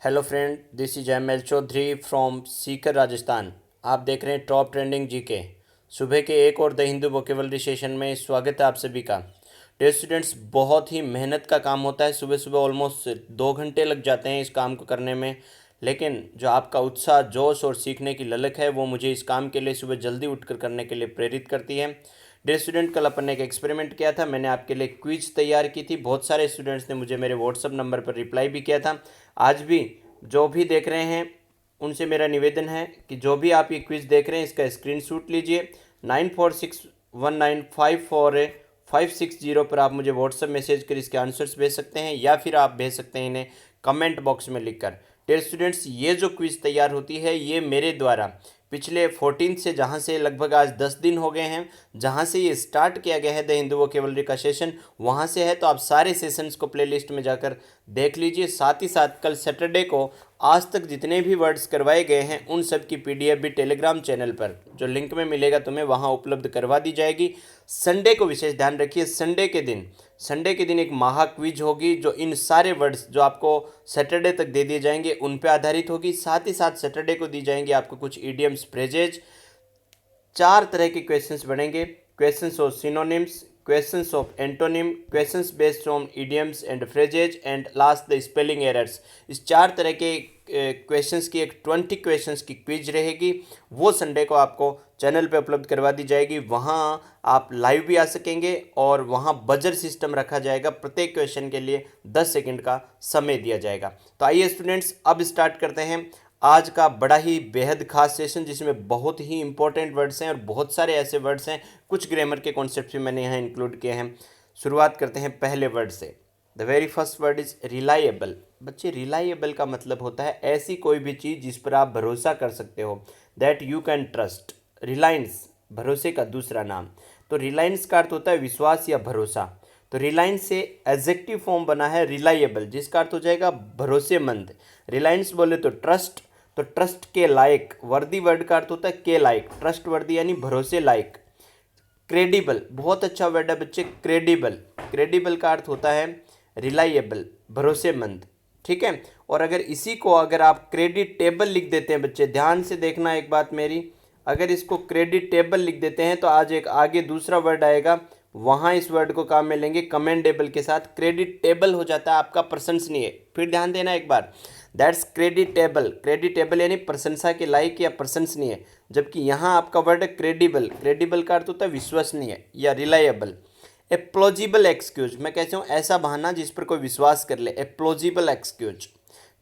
Hello friend, this is M L Chaudhary from Sikar Rajasthan. आप देख रहे हैं टॉप ट्रेंडिंग जीके। सुबह के एक और द हिंदू वोकेबलरी सेशन में स्वागत है आप सभी का। डियर स्टूडेंट्स, बहुत ही मेहनत का काम होता है। सुबह सुबह ऑलमोस्ट 2 घंटे लग जाते हैं इस काम को करने में, लेकिन जो आपका उत्साह, जोश और सीखने की ललक है वो मुझे इस काम के लिए सुबह जल्दी उठकर करने के लिए प्रेरित करती है। डियर स्टूडेंट, कल अपन ने एक एक्सपेरिमेंट किया था। मैंने आपके लिए क्विज तैयार की थी। बहुत सारे स्टूडेंट्स ने मुझे मेरे व्हाट्सअप नंबर पर रिप्लाई भी किया था। आज भी जो भी देख रहे हैं उनसे मेरा निवेदन है कि जो भी आप ये क्विज देख रहे हैं इसका स्क्रीनशॉट लीजिए। 9461954560 पर आप मुझे व्हाट्सअप मैसेज कर इसके आंसर्स भेज सकते हैं, या फिर आप भेज सकते हैं इन्हें कमेंट बॉक्स में लिखकर। डियर स्टूडेंट्स, ये जो क्विज तैयार होती है ये मेरे द्वारा पिछले 14 से, जहाँ से लगभग आज 10 दिन हो गए हैं, जहाँ से ये स्टार्ट किया गया है द हिंदू वोकेबलरी का सेशन, वहाँ से है। तो आप सारे सेशंस को प्लेलिस्ट में जाकर देख लीजिए। साथ ही साथ कल सैटरडे को आज तक जितने भी वर्ड्स करवाए गए हैं उन सब की पीडीएफ भी टेलीग्राम चैनल पर, जो लिंक में मिलेगा तुम्हें, वहाँ उपलब्ध करवा दी जाएगी। संडे को विशेष ध्यान रखिए, संडे के दिन एक महा क्विज होगी जो इन सारे वर्ड्स जो आपको सैटरडे तक दे दिए जाएंगे उन पे आधारित होगी। साथ ही साथ सैटरडे को दी जाएंगी आपको कुछ इडियम्स, फ्रेजेज। 4 तरह के क्वेश्चंस बनेंगे: questions of synonyms, questions of antonym, questions based on idioms and phrases, and last the spelling errors. इस 4 तरह के क्वेश्चंस की एक 20 क्वेश्चंस की क्विज रहेगी। वो संडे को आपको चैनल पे उपलब्ध करवा दी जाएगी। वहाँ आप लाइव भी आ सकेंगे और वहाँ बजर सिस्टम रखा जाएगा। प्रत्येक क्वेश्चन के लिए 10 सेकंड का समय दिया जाएगा। तो आइए स्टूडेंट्स, अब स्टार्ट करते हैं आज का बड़ा ही बेहद खास सेशन, जिसमें बहुत ही इंपॉर्टेंट वर्ड्स हैं और बहुत सारे ऐसे वर्ड्स हैं, कुछ ग्रामर के कॉन्सेप्ट भी मैंने यहाँ इंक्लूड किए हैं। शुरुआत करते हैं पहले वर्ड से। The very first word is reliable. बच्चे, रिलायबल का मतलब होता है ऐसी कोई भी चीज़ जिस पर आप भरोसा कर सकते हो, that you can trust. Reliance भरोसे का दूसरा नाम। तो रिलायंस का अर्थ होता है विश्वास या भरोसा। तो रिलायंस से एडजेक्टिव फॉर्म बना है रिलायबल, जिसका अर्थ हो जाएगा भरोसेमंद। रिलायंस बोले तो ट्रस्ट, तो ट्रस्ट के लायक। वर्दी वर्ड का अर्थ होता है के लायक, ट्रस्ट वर्दी यानी भरोसे लायक। क्रेडिबल बहुत अच्छा वर्ड है बच्चे, क्रेडिबल। क्रेडिबल का अर्थ होता है रिलायबल, भरोसेमंद। ठीक है। और अगर इसी को अगर आप क्रेडिटेबल लिख देते हैं, बच्चे ध्यान से देखना एक बात मेरी, अगर इसको क्रेडिटेबल लिख देते हैं तो आज एक आगे दूसरा वर्ड आएगा, वहाँ इस वर्ड को काम में लेंगे कमेंडेबल के साथ। क्रेडिटेबल हो जाता है आपका प्रशंसनीय। फिर ध्यान देना एक बार, दैट्स क्रेडिटेबल। क्रेडिटेबल यानी प्रशंसा के लायक या प्रशंसनीय, जबकि यहाँ आपका वर्ड है क्रेडिबल। क्रेडिबल का अर्थ होता है विश्वसनीय या रिलायबल। ए प्लॉजिबल एक्सक्यूज, मैं कहता हूँ ऐसा बहाना जिस पर कोई विश्वास कर ले। ए प्लॉजिबल एक्सक्यूज,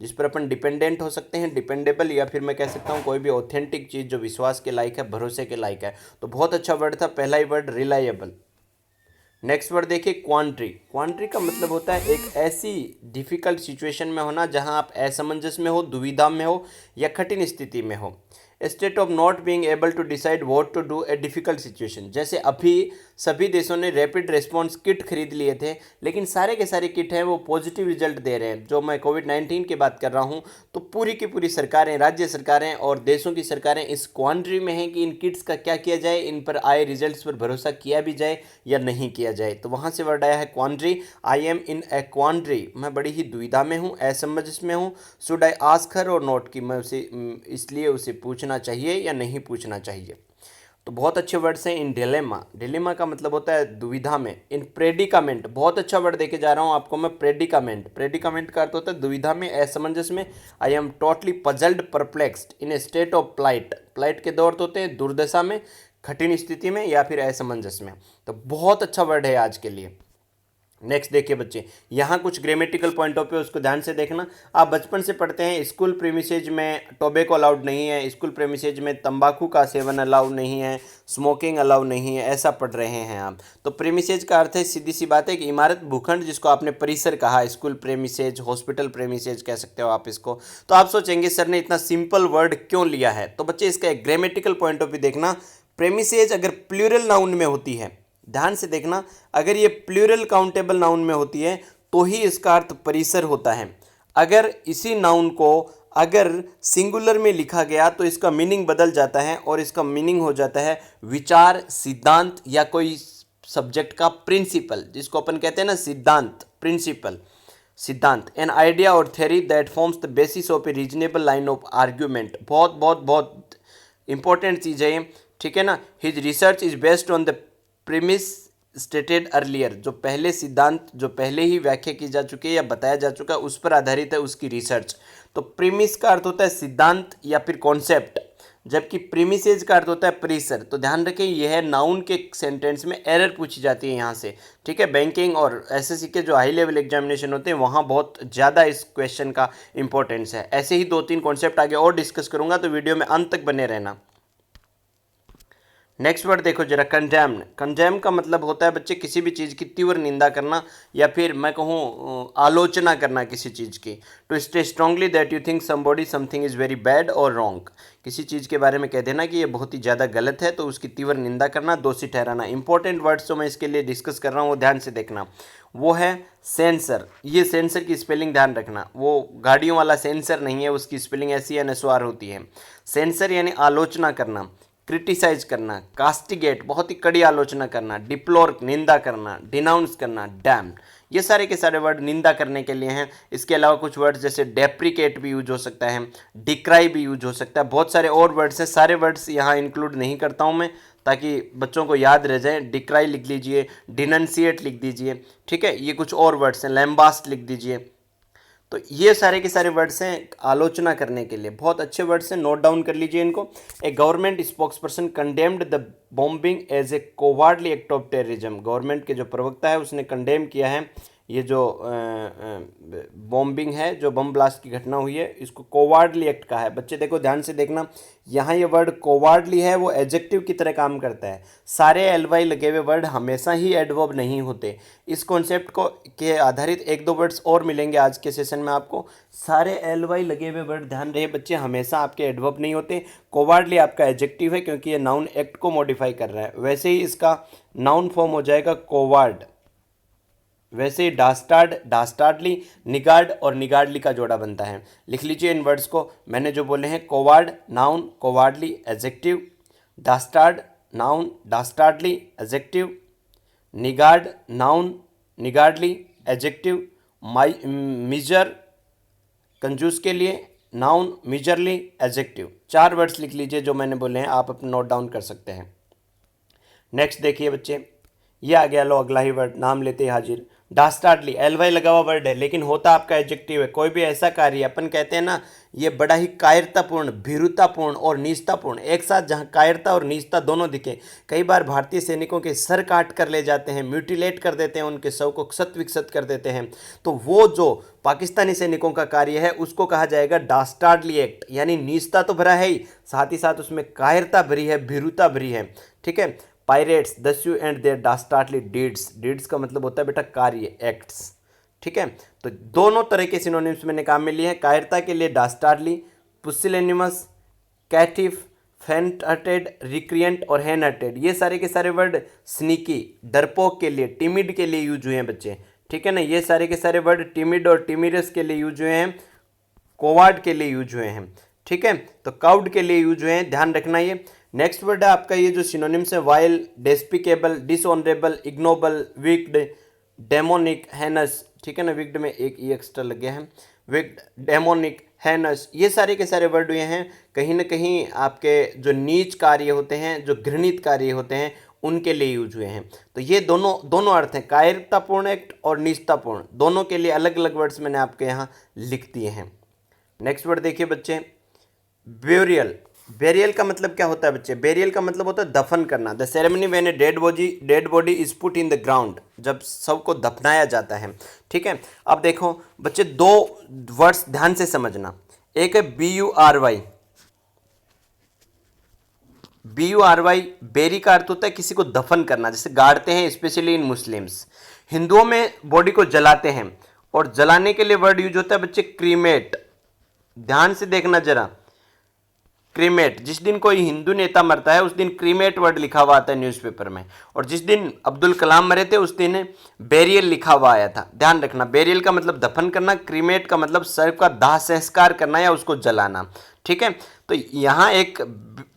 जिस पर अपन डिपेंडेंट हो सकते हैं, डिपेंडेबल, या फिर मैं कह सकता हूँ कोई भी ऑथेंटिक चीज़ जो विश्वास के लायक है, भरोसे के लायक है। तो बहुत अच्छा वर्ड था पहला ही वर्ड, रिलायबल। नेक्स्ट वर्ड देखिए, क्वांट्री। क्वांट्री का मतलब होता है एक ऐसी डिफिकल्ट सिचुएशन में होना जहां आप असमंजस में हो, दुविधा में हो या कठिन स्थिति में हो। State of not being able to decide what to do a difficult situation. जैसे अभी सभी देशों ने रैपिड रिस्पॉन्स किट खरीद लिए थे, लेकिन सारे के सारे किट हैं वो पॉजिटिव रिजल्ट दे रहे हैं। जो मैं कोविड-19 की बात कर रहा हूँ, तो पूरी की पूरी सरकारें, राज्य सरकारें और देशों की सरकारें इस क्वांट्री में हैं कि इन किट्स का क्या किया जाए, इन पर आए रिजल्ट्स पर भरोसा किया भी जाए या नहीं किया जाए। तो वहाँ से वर्ड आया है क्वांट्री। आई एम इन ए क्वांट्री, मैं बड़ी ही दुविधा में हूँ, असमंजस में हूँ। शुड आई आस्क हर और नॉट, कि मैं उसे इसलिए उसे पूछना चाहिए या नहीं पूछना चाहिए। तो बहुत अच्छे वर्ड्स हैं। इन डिलेमा, डिलेमा का मतलब होता है दुविधा में। इन प्रेडिकामेंट, बहुत अच्छा वर्ड देके जा रहा हूँ आपको मैं, प्रेडिकामेंट। प्रेडिकामेंट का अर्थ होता है दुविधा में, असमंजस में। I am totally puzzled, perplexed, in a state of plight. Plight के दो अर्थ होते हैं दुर्दशा में, कठिन स्थिति में या फिर असमंजस में। तो बहुत अच्छा वर्ड है आज के लिए। नेक्स्ट देखिए बच्चे, यहाँ कुछ ग्रामेटिकल पॉइंट ऑफ व्यू उसको ध्यान से देखना। आप बचपन से पढ़ते हैं स्कूल प्रेमिसेज में टोबैको अलाउड नहीं है, स्कूल प्रेमिसेज में तंबाकू का सेवन अलाउ नहीं है, स्मोकिंग अलाउ नहीं है, ऐसा पढ़ रहे हैं आप। तो प्रेमिसेज का अर्थ है, सीधी सी बात है कि इमारत, भूखंड, जिसको आपने परिसर कहा, स्कूल प्रेमिसेज, हॉस्पिटल प्रेमिसेज कह सकते हो आप इसको। तो आप सोचेंगे सर ने इतना सिंपल वर्ड क्यों लिया है। तो बच्चे इसका एक ग्रामेटिकल पॉइंट ऑफ व्यू देखना। प्रेमिसेज अगर प्लूरल नाउन में होती है, ध्यान से देखना, अगर ये प्लूरल काउंटेबल नाउन में होती है तो ही इसका अर्थ परिसर होता है। अगर इसी नाउन को अगर सिंगुलर में लिखा गया तो इसका मीनिंग बदल जाता है और इसका मीनिंग हो जाता है विचार, सिद्धांत या कोई सब्जेक्ट का प्रिंसिपल, जिसको अपन कहते हैं ना सिद्धांत, प्रिंसिपल। सिद्धांत, एन आइडिया और theory that forms the basis of A reasonable line of argument. बहुत बहुत बहुत इंपॉर्टेंट चीज़ है ये, ठीक है ना। His research is based on the premise stated earlier, जो पहले सिद्धांत जो पहले ही व्याख्या की जा चुकी है या बताया जा चुका है उस पर आधारित है उसकी रिसर्च। तो प्रीमिस का अर्थ होता है सिद्धांत या फिर कॉन्सेप्ट, जबकि प्रीमिसेस का अर्थ होता है प्रीसर। तो ध्यान रखें यह नाउन के सेंटेंस में एरर पूछी जाती है यहाँ से, ठीक है। बैंकिंग और एसएससी के जो हाई लेवल एग्जामिनेशन होते हैं वहाँ बहुत ज़्यादा इस क्वेश्चन का इंपॉर्टेंस है। ऐसे ही 2-3 कॉन्सेप्ट आगे और डिस्कस करूँगा, तो वीडियो में अंत तक बने रहना। नेक्स्ट वर्ड देखो जरा, कंडेम्न। कंडेम का मतलब होता है बच्चे किसी भी चीज़ की तीव्र निंदा करना या फिर मैं कहूँ आलोचना करना किसी चीज़ की। To stay strongly that you think somebody something is very bad और रॉन्ग, किसी चीज़ के बारे में कह देना कि ये बहुत ही ज़्यादा गलत है तो उसकी तीव्र निंदा करना, दोषी ठहराना। इंपॉर्टेंट वर्ड्स जो मैं इसके लिए डिस्कस कर रहा हूँ वो ध्यान से देखना। वो है सेंसर। ये सेंसर की स्पेलिंग ध्यान रखना, वो गाड़ियों वाला सेंसर नहीं है, उसकी स्पेलिंग ऐसी अनुस्वार होती है। सेंसर यानी आलोचना करना, क्रिटिसाइज करना, कास्टिगेट बहुत ही कड़ी आलोचना करना, डिप्लोर निंदा करना, डिनाउंस करना, डैम, ये सारे के सारे वर्ड निंदा करने के लिए हैं। इसके अलावा कुछ वर्ड्स जैसे डेप्रिकेट भी यूज हो सकता है, डिक्राई भी यूज हो सकता है, बहुत सारे और वर्ड्स हैं। सारे वर्ड्स यहाँ इंक्लूड नहीं करता हूँ मैं ताकि बच्चों को याद रह जाए। डिक्राई लिख लीजिए, डिनंसिएट लिख दीजिए, ठीक है। ये कुछ और वर्ड्स हैं, लैम्बास्ट लिख दीजिए। तो ये सारे के सारे वर्ड्स हैं आलोचना करने के लिए, बहुत अच्छे वर्ड्स हैं, नोट डाउन कर लीजिए इनको। A government spokesperson condemned the bombing as a cowardly act of terrorism. Government के जो प्रवक्ता है उसने कंडेम किया है ये जो बॉम्बिंग है, जो बम ब्लास्ट की घटना हुई है, इसको कोवार्डली एक्ट कहा है। बच्चे देखो ध्यान से देखना, यहाँ ये वर्ड कोवार्डली है वो एडजेक्टिव की तरह काम करता है। सारे एलवाई लगे हुए वर्ड हमेशा ही एडवर्ब नहीं होते। इस कॉन्सेप्ट को के आधारित 1-2 वर्ड्स और मिलेंगे आज के सेशन में आपको। सारे एलवाई लगे हुए वर्ड ध्यान रहे बच्चे हमेशा आपके एडवर्ब नहीं होते। कोवार्डली आपका एडजेक्टिव है क्योंकि ये नाउन एक्ट को मॉडिफाई कर रहा है। वैसे ही इसका नाउन फॉर्म हो जाएगा कोवार्ड। वैसे ही डास्टार्ड, डास्टार्डली, निगार्ड और निगार्डली का जोड़ा बनता है। लिख लीजिए इन वर्ड्स को, मैंने जो बोले हैं, coward noun, cowardly adjective, dastard noun, dastardly adjective, niggard noun, niggardly adjective, miser कंजूस के लिए नाउन, मिजरली एडजेक्टिव। 4 वर्ड्स लिख लीजिए जो मैंने बोले हैं, आप अपना नोट डाउन कर सकते हैं। नेक्स्ट देखिए बच्चे, ये आ गया, लो अगला ही वर्ड, नाम लेते ही हाजिर। डास्टार्डली एलवाई लगा हुआ वर्ड है लेकिन होता आपका एडजेक्टिव है। कोई भी ऐसा कार्य अपन कहते हैं ना ये बड़ा ही कायरतापूर्ण, भीरुतापूर्ण और नीचतापूर्ण एक साथ, जहाँ कायरता और नीचता दोनों दिखे। कई बार भारतीय सैनिकों के सर काट कर ले जाते हैं, म्यूटिलेट कर देते हैं, उनके शव को क्षत विक्षत कर देते हैं। तो वो जो पाकिस्तानी सैनिकों का कार्य है उसको कहा जाएगा डास्टार्डली एक्ट, यानी नीचता तो भरा है ही, साथ ही साथ उसमें कायरता भरी है, भीरुता भरी है, ठीक है। पायरेट्स दस्यू and their dastardly deeds, deeds का मतलब होता है बेटा कार्य, एक्ट्स, ठीक है। तो दोनों तरह के सिनोनिम्स मैंने काम में लिए हैं। कायरता के लिए डास्टार्डली, पुसिलेनिमस, कैटिफ, फेंट हर्टेड, रिक्रिएंट और हैन हर्टेड, ये सारे के सारे वर्ड स्नीकी, डरपोक के लिए, टिमिड के लिए यूज हुए हैं बच्चे, ठीक है ना। ये सारे के सारे वर्ड टिमिड और टिमिरस के लिए यूज हुए हैं, कोवार्ड के लिए यूज हुए हैं, ठीक है। तो काउड के लिए यूज हुए हैं, ध्यान रखना ये। नेक्स्ट वर्ड है आपका ये जो सिनोनिम्स है, vile, despicable, dishonourable, ignoble, wicked, demonic, heinous, ठीक है ना। विक्ड में एक ई एक्स्ट्रा लग गया है, विक्ड, डेमोनिक, हैनस, ये सारे के सारे वर्ड हुए हैं कहीं ना कहीं आपके जो नीच कार्य होते हैं, जो घृणित कार्य होते हैं, उनके लिए यूज हुए हैं। तो ये दोनों अर्थ हैं, कायरतापूर्ण एक्ट और नीचतापूर्ण, दोनों के लिए अलग अलग वर्ड्स मैंने आपके यहाँ लिख दिए हैं। नेक्स्ट वर्ड देखिए बच्चे, ब्यूरियल। बेरियल का मतलब क्या होता है बच्चे? बेरियल का मतलब होता है दफन करना। The ceremony when a dead body is put in the ground, जब शव को दफनाया जाता है, ठीक है। अब देखो बच्चे 2 वर्ड्स ध्यान से समझना, एक है BURY। BURY, बेरी का अर्थ होता है किसी को दफन करना, जैसे गाड़ते हैं, स्पेशली इन मुस्लिम्स। हिंदुओं में बॉडी को जलाते हैं और जलाने के लिए वर्ड यूज होता है बच्चे क्रीमेट। ध्यान से देखना जरा, क्रीमेट, जिस दिन कोई हिंदू नेता मरता है उस दिन क्रीमेट वर्ड लिखा हुआ आता है न्यूज़पेपर में, और जिस दिन अब्दुल कलाम मरे थे उस दिन बेरियल लिखा हुआ आया था। ध्यान रखना, बेरियल का मतलब दफन करना, क्रीमेट का मतलब शव का दाह संस्कार करना या उसको जलाना, ठीक है। तो यहाँ एक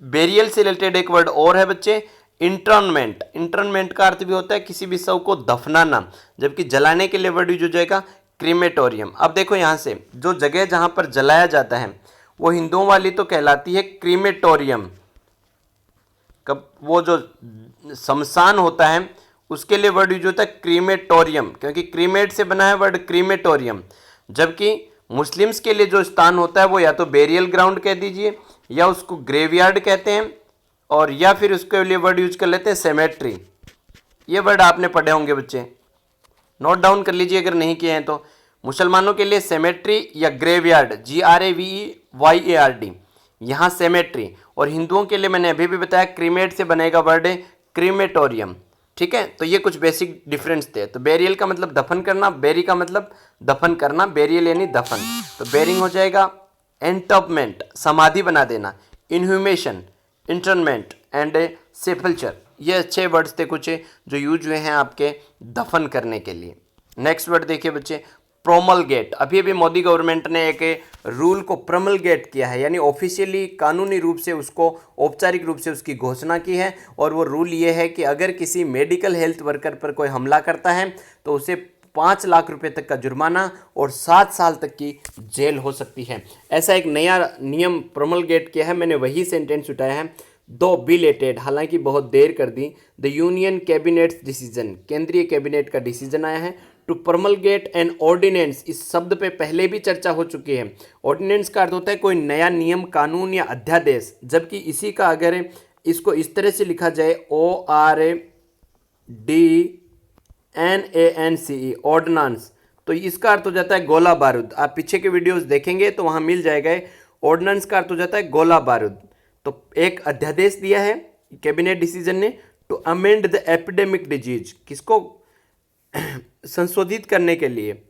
बेरियल से रिलेटेड एक वर्ड और है बच्चे, इंटरनमेंट। इंटरनमेंट का अर्थ भी होता है किसी भी शव को दफनाना, जबकि जलाने के लिए वर्ड यूज हो जाएगा क्रीमेटोरियम। अब देखो यहाँ से जो जगह जहाँ पर जलाया जाता है वो हिंदुओं वाली तो कहलाती है क्रीमेटोरियम। कब वो जो शमशान होता है उसके लिए वर्ड यूज होता है क्रीमेटोरियम, क्योंकि क्रीमेट से बना है वर्ड क्रीमेटोरियम। जबकि मुस्लिम्स के लिए जो स्थान होता है वो या तो बेरियल ग्राउंड कह दीजिए या उसको ग्रेवयार्ड कहते हैं, और या फिर उसके लिए वर्ड यूज कर लेते हैं सेमेट्री। ये वर्ड आपने पढ़े होंगे बच्चे, नोट डाउन कर लीजिए अगर नहीं किए हैं तो। मुसलमानों के लिए सेमेट्री या ग्रेवयार्ड, GRAVEYARD, यहाँ सेमेट्री। और हिंदुओं के लिए मैंने अभी भी बताया क्रीमेट से बनेगा वर्ड है क्रीमेटोरियम। ठीक है, तो ये कुछ बेसिक डिफरेंस थे। तो बेरियल का मतलब दफन करना, बेरी का मतलब दफन करना, बेरियल यानी दफन। तो बेरिंग हो जाएगा एंटॉपमेंट, समाधि बना देना, इनह्यूमेशन, इंटरमेंट एंड सेपल्चर। ये अच्छे वर्ड्स थे कुछ जो यूज हुए हैं आपके दफन करने के लिए। नेक्स्ट वर्ड देखिए बच्चे, प्रोमलगेट। अभी अभी मोदी गवर्नमेंट ने एक रूल को प्रमलगेट किया है, यानी ऑफिशियली कानूनी रूप से उसको, औपचारिक रूप से उसकी घोषणा की है। और वो रूल ये है कि अगर किसी मेडिकल हेल्थ वर्कर पर कोई हमला करता है तो उसे 5 लाख रुपए तक का जुर्माना और 7 साल तक की जेल हो सकती है। ऐसा एक नया नियम प्रमलगेट किया है, मैंने वही सेंटेंस उठाया है। दो बिलेटेड, हालांकि बहुत देर कर दी, द यूनियन कैबिनेट्स डिसीजन, केंद्रीय कैबिनेट का डिसीजन आया है टू प्रमलगेट एन ऑर्डिनेंस। इस शब्द पे पहले भी चर्चा हो चुकी है। ऑर्डिनेंस का अर्थ होता है कोई नया नियम, कानून या अध्यादेश, जबकि इसी का अगर इसको इस तरह से लिखा जाए ORDNANCE, ऑर्डिनेंस, तो इसका अर्थ हो जाता है गोला बारूद। आप पीछे के वीडियोस देखेंगे तो वहाँ मिल जाएगा। ऑर्डिनेंस का अर्थ हो जाता है गोला बारूद। तो एक अध्यादेश दिया है कैबिनेट डिसीजन ने to amend the epidemic disease, किसको संशोधित करने के लिए,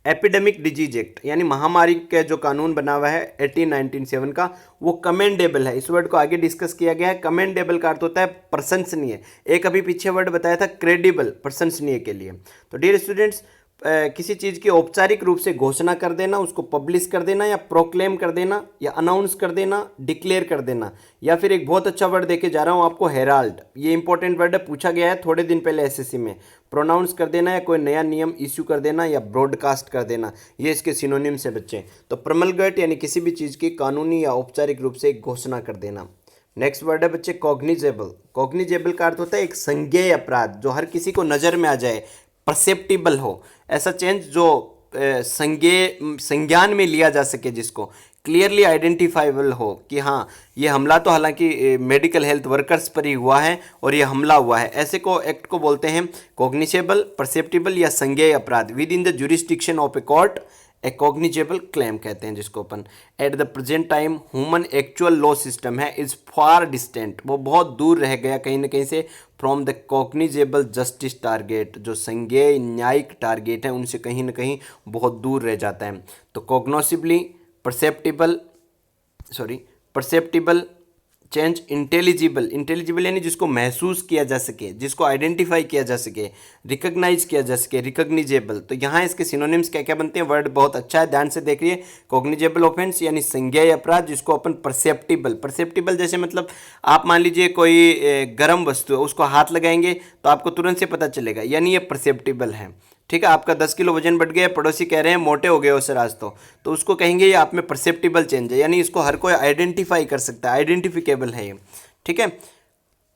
एपिडेमिक डिजीज एक्ट, यानी महामारी का जो कानून बना हुआ है 1897 का, वो कमेंडेबल है। इस वर्ड को आगे डिस्कस किया गया है। कमेंडेबल का अर्थ होता है प्रशंसनीय। एक अभी पीछे वर्ड बताया था क्रेडिबल, प्रशंसनीय के लिए। तो डियर स्टूडेंट्स, किसी चीज़ की औपचारिक रूप से घोषणा कर देना, उसको पब्लिश कर देना या प्रोक्लेम कर देना या अनाउंस कर देना, डिक्लेयर कर देना, या फिर एक बहुत अच्छा वर्ड देके जा रहा हूँ आपको, हेराल्ड। ये इंपॉर्टेंट वर्ड है, पूछा गया है थोड़े दिन पहले एसएससी में। प्रोनाउंस कर देना या कोई नया नियम इश्यू कर देना या ब्रॉडकास्ट कर देना, ये इसके सिनोनिम्स है बच्चे। तो प्रमलगेट यानी किसी भी चीज़ की कानूनी या औपचारिक रूप से घोषणा कर देना। नेक्स्ट वर्ड है बच्चे कॉग्निजेबल। कॉग्निजेबल का अर्थ होता है एक संज्ञेय अपराध, जो हर किसी को नज़र में आ जाए, परसेप्टिबल हो, ऐसा चेंज जो संज्ञान में लिया जा सके, जिसको क्लियरली आइडेंटिफाइबल हो कि हाँ ये हमला तो हालांकि मेडिकल हेल्थ वर्कर्स पर ही हुआ है और ये हमला हुआ है। ऐसे को एक्ट को बोलते हैं कॉग्निशेबल, परसेप्टिबल या संज्ञेय अपराध within the jurisdiction of a court, a cognizable claim कहते हैं जिसको अपन। At the present time human actual law system है इज़ फार डिस्टेंट, वो बहुत दूर रह गया कहीं ना कहीं से from the cognizable justice target, जो संज्ञेय न्यायिक टारगेट है उनसे कहीं ना कहीं बहुत दूर रह जाता है। तो कॉग्नोसिबली, परसेप्टिबल चेंज, इंटेलिजिबल, इंटेलिजिबल यानी जिसको महसूस किया जा सके, जिसको आइडेंटिफाई किया जा सके, रिकॉग्नाइज किया जा सके, रिकॉग्निजेबल। तो यहाँ इसके सिनोनिम्स क्या क्या बनते हैं, वर्ड बहुत अच्छा है, ध्यान से देखिए। कॉग्निजेबल ऑफेंस यानी संज्ञेय अपराध, जिसको अपन परसेप्टिबल, परसेप्टिबल जैसे मतलब आप मान लीजिए कोई गर्म वस्तु है, उसको हाथ लगाएंगे तो आपको तुरंत से पता चलेगा, यानी ये परसेप्टिबल है। ठीक है, आपका 10 किलो वजन बढ़ गया, पड़ोसी कह रहे हैं मोटे हो गए हो सर आज तो उसको कहेंगे ये आप में परसेप्टिबल चेंज है, यानी इसको हर कोई आइडेंटिफाई कर सकता है, आइडेंटिफिकेबल है ये। ठीक है,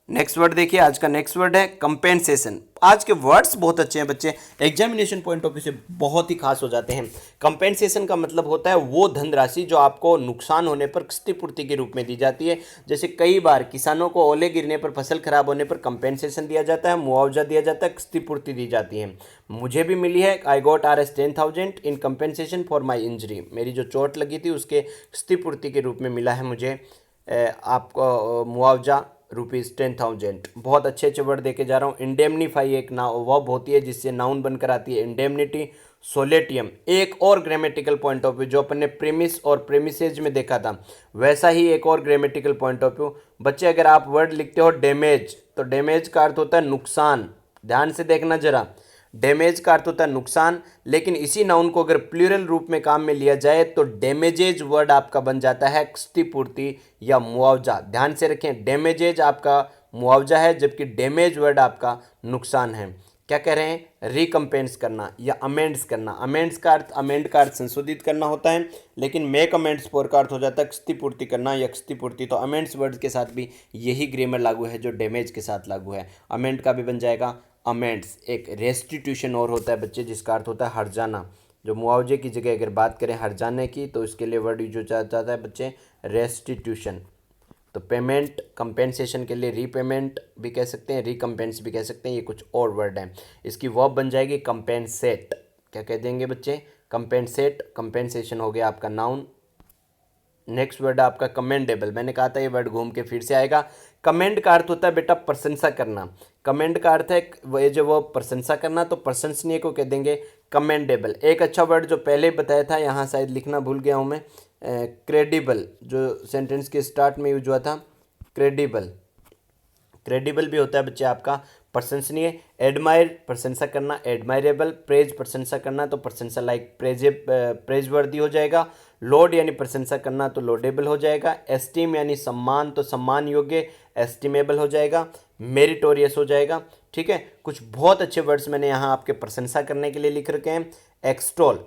नेक्स्ट वर्ड देखिए, आज का नेक्स्ट वर्ड है कंपेंसेशन। आज के वर्ड्स बहुत अच्छे हैं बच्चे, एग्जामिनेशन पॉइंट ऑफ व्यू से बहुत ही खास हो जाते हैं। कंपेंसेशन का मतलब होता है वो धनराशि जो आपको नुकसान होने पर क्षतिपूर्ति के रूप में दी जाती है। जैसे कई बार किसानों को ओले गिरने पर, फसल खराब होने पर कंपेंसेशन दिया जाता है, मुआवजा दिया जाता है, क्षतिपूर्ति दी जाती है। मुझे भी मिली है, I got Rs10,000 in compensation for my injury. मेरी जो चोट लगी थी उसके क्षतिपूर्ति के रूप में मिला है मुझे आपको मुआवजा ₹10,000। बहुत अच्छे अच्छे वर्ड देके जा रहा हूँ। इंडेमनीफाई एक वर्ब होती है जिससे नाउन बनकर आती है इंडेमनिटी। सोलेटियम एक और ग्रामेटिकल पॉइंट ऑफ व्यू जो अपन ने प्रेमिस और प्रेमिसेज में देखा था, वैसा ही एक और ग्रामेटिकल पॉइंट ऑफ व्यू। बच्चे अगर आप वर्ड लिखते हो डैमेज, तो डैमेज का अर्थ होता है नुकसान। ध्यान से देखना जरा, डैमेज का अर्थ होता है नुकसान, लेकिन इसी नाउन को अगर प्लूरल रूप में काम में लिया जाए तो डैमेजेज वर्ड आपका बन जाता है क्षतिपूर्ति या मुआवजा। ध्यान से रखें, डैमेजेज आपका मुआवजा है जबकि डैमेज वर्ड आपका नुकसान है। क्या कह रहे हैं, रिकम्पेंस करना या अमेंड्स करना। अमेंड्स का अर्थ, अमेंड का अर्थ संशोधित करना होता है, लेकिन मेक अमेंड्स फॉर का अर्थ हो जाता है क्षतिपूर्ति करना या क्षतिपूर्ति। तो अमेंड्स वर्ड के साथ भी यही ग्रामर लागू है जो डैमेज के साथ लागू है। अमेंड का भी बन जाएगा अमेंड्स। एक रेस्टिट्यूशन और होता है बच्चे, जिसका अर्थ होता है हर्जाना। जो मुआवजे की जगह अगर बात करें हर्जाने की, तो इसके लिए वर्ड यूज हो जाता है बच्चे रेस्टिट्यूशन। तो पेमेंट कंपेंसेशन के लिए रीपेमेंट भी कह सकते हैं, रिकम्पेंस भी कह सकते हैं, ये कुछ और वर्ड हैं। इसकी वर्ब बन जाएगी कंपेंसेट। क्या कह देंगे बच्चे, कंपेंसेट। कंपेंसेशन हो गया आपका नाउन। नेक्स्ट वर्ड आपका कमेंडेबल। मैंने कहा था ये वर्ड घूम के फिर से आएगा। कमेंड का अर्थ होता है बेटा प्रशंसा करना। कमेंड का अर्थ है ये जो वो प्रशंसा करना, तो प्रशंसनीय को कह देंगे कमेंडेबल। एक अच्छा वर्ड जो पहले बताया था, यहाँ शायद लिखना भूल गया हूँ मैं, क्रेडिबल, जो सेंटेंस के स्टार्ट में यूज हुआ था, क्रेडिबल। क्रेडिबल भी होता है बच्चे आपका प्रशंसनीय। एडमायर प्रशंसा करना, एडमायरेबल। प्रेज प्रशंसा करना, तो प्रशंसा लाइक प्रेज वर्दी हो जाएगा। लॉर्ड यानी प्रशंसा करना, तो लॉर्डेबल हो जाएगा। एस्टीम यानी सम्मान, तो सम्मान योग्य एस्टिमेबल हो जाएगा। मेरिटोरियस हो जाएगा। ठीक है, कुछ बहुत अच्छे वर्ड्स मैंने यहाँ आपके प्रशंसा करने के लिए लिख रखे हैं। एक्सटोल,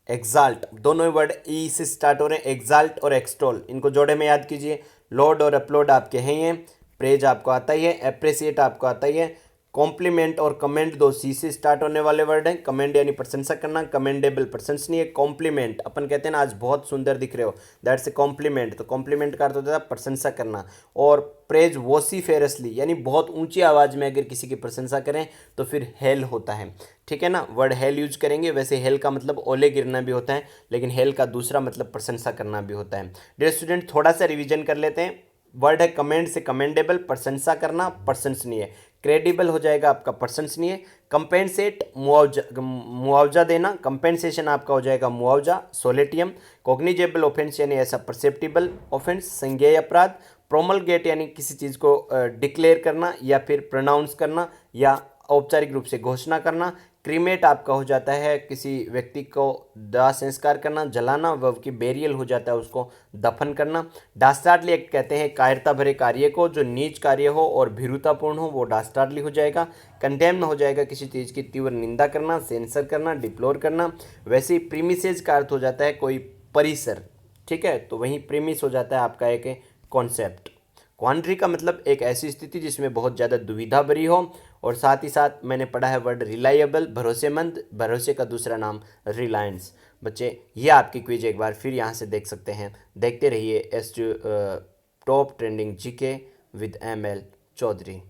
एक्साल्ट, दोनों ही वर्ड ई से स्टार्ट हो रहे हैं, एक्साल्ट और एक्सटोल। इनको जोड़े में याद कीजिए। लॉर्ड और अपलोड आपके हैं ये। प्रेज आपको आता ही है, अप्रिसिएट आपको आता ही है। कॉम्प्लीमेंट और कमेंड दो सी से स्टार्ट होने वाले वर्ड हैं। कमेंड यानी प्रशंसा करना, कमेंडेबल प्रशंसनीय। कॉम्प्लीमेंट, अपन कहते हैं ना आज बहुत सुंदर दिख रहे हो, दैट्स ए कॉम्प्लीमेंट। तो कॉम्प्लीमेंट का अर्थ होता है प्रशंसा करना। और प्रेज वोसिफेरसली यानी बहुत ऊंची आवाज़ में अगर किसी की प्रशंसा करें तो फिर हेल होता है। ठीक है ना, वर्ड हेल यूज करेंगे। वैसे हेल का मतलब ओले गिरना भी होता है, लेकिन हेल का दूसरा मतलब प्रशंसा करना भी होता है। डियर स्टूडेंट, थोड़ा सा रिवीजन कर लेते हैं। वर्ड है कमेंड से कमेंडेबल, प्रशंसा करना, प्रशंसनीय। क्रेडिबल हो जाएगा आपका प्रशंसनीय। कंपेंसेट मुआवजा देना, कंपेंसेशन आपका हो जाएगा मुआवजा, सोलेटियम। कॉग्निजेबल ऑफेंस यानी ऐसा परसेप्टिबल ऑफेंस, संज्ञेय अपराध। प्रोमलगेट यानी किसी चीज़ को डिक्लेयर करना या फिर प्रोनाउंस करना या औपचारिक रूप से घोषणा करना। क्रीमेट आपका हो जाता है किसी व्यक्ति को दाह संस्कार करना, जलाना, वह की बेरियल हो जाता है उसको दफन करना। डास्टार्डली एक्ट कहते हैं कायरता भरे कार्य को, जो नीच कार्य हो और भीरुतापूर्ण हो वो डास्टार्डली हो जाएगा। कंडेम्न हो जाएगा किसी चीज़ की तीव्र निंदा करना, सेंसर करना, डिप्लोर करना। वैसे ही प्रीमिसेस का अर्थ हो जाता है कोई परिसर। ठीक है, तो वहीं प्रीमिस हो जाता है आपका एक कॉन्सेप्ट। क्वांड्री का मतलब एक ऐसी स्थिति जिसमें बहुत ज़्यादा दुविधा भरी हो। और साथ ही साथ मैंने पढ़ा है वर्ड रिलायबल, भरोसेमंद। भरोसे का दूसरा नाम रिलायंस। बच्चे ये आपकी क्विज एक बार फिर यहाँ से देख सकते हैं। देखते रहिए top trending GK with ML Chaudhary.